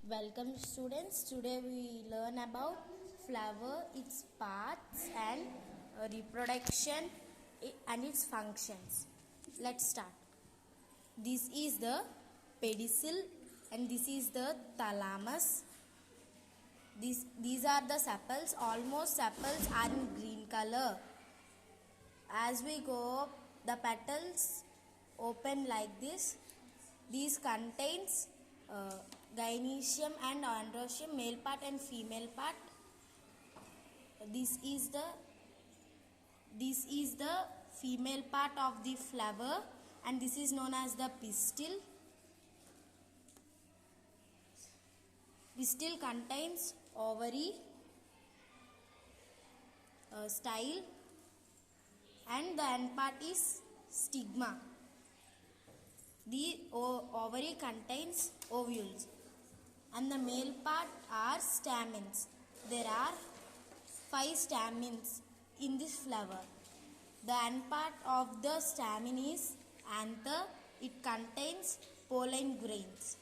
Welcome students. Today we learn about flower, its parts and reproduction and its functions. Let's start. This is the pedicel and this is the thalamus. These are the sepals. Almost sepals are in green color. As we go up, the petals open like this. These contains gynoecium and androecium, male part and female part. This is the female part of the flower and this is known as the pistil. Pistil contains ovary, style, and the end part is stigma. The ovary contains ovules and the male part are stamens. There are 5 stamens in this flower. The end part of the stamen is anther. It contains pollen grains.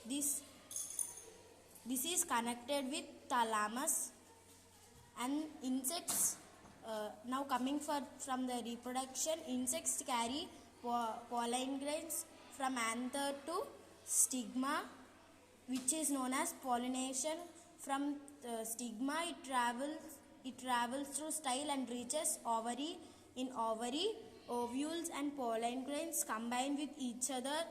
This is connected with thalamus and insects. Now coming from the reproduction, insects carry pollen grains from anther to stigma, which is known as pollination. From stigma it travels through style and reaches ovary. In ovary, ovules and pollen grains combine with each other.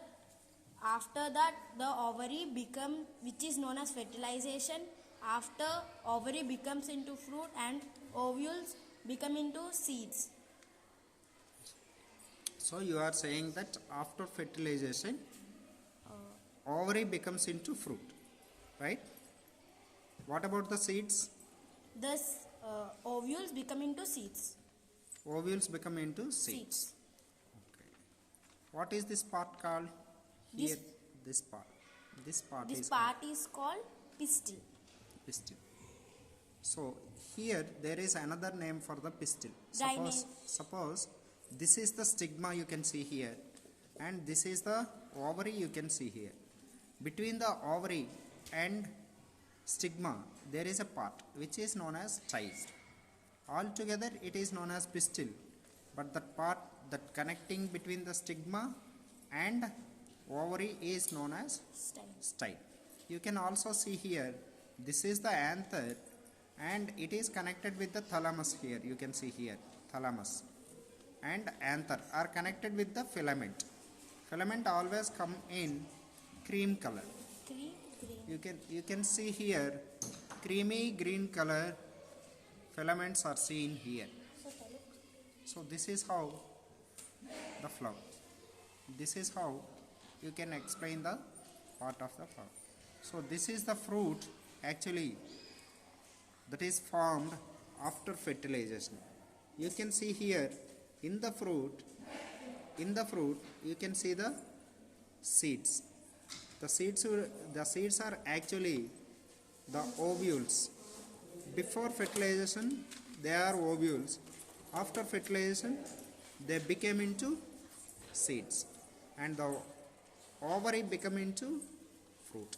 After that, the ovary which is known as fertilization. After, ovary becomes into fruit and ovules become into seeds. So you are saying that after fertilization, ovary becomes into fruit, right? What about the seeds? Thus, ovules become into seeds. Ovules become into seeds. Okay. What is this part called? Here, this part. This part is called pistil. Pistil. So here there is another name for the pistil. Suppose this is the stigma you can see here and this is the ovary you can see here. Between the ovary and stigma there is a part which is known as style. Altogether it is known as pistil, but that part that connecting between the stigma and ovary is known as style. You can also see here this is the anther and it is connected with the thalamus here. You can see here thalamus and anther are connected with the filament. Filament always come in cream color. You can see here creamy green color filaments are seen here. So this is how the flower. This is how you can explain the part of the flower. So this is the fruit actually that is formed after fertilization. You can see here in the fruit you can see the seeds. The seeds are actually the ovules. Before fertilization they are ovules. After fertilization they became into seeds and the ovary become into fruit.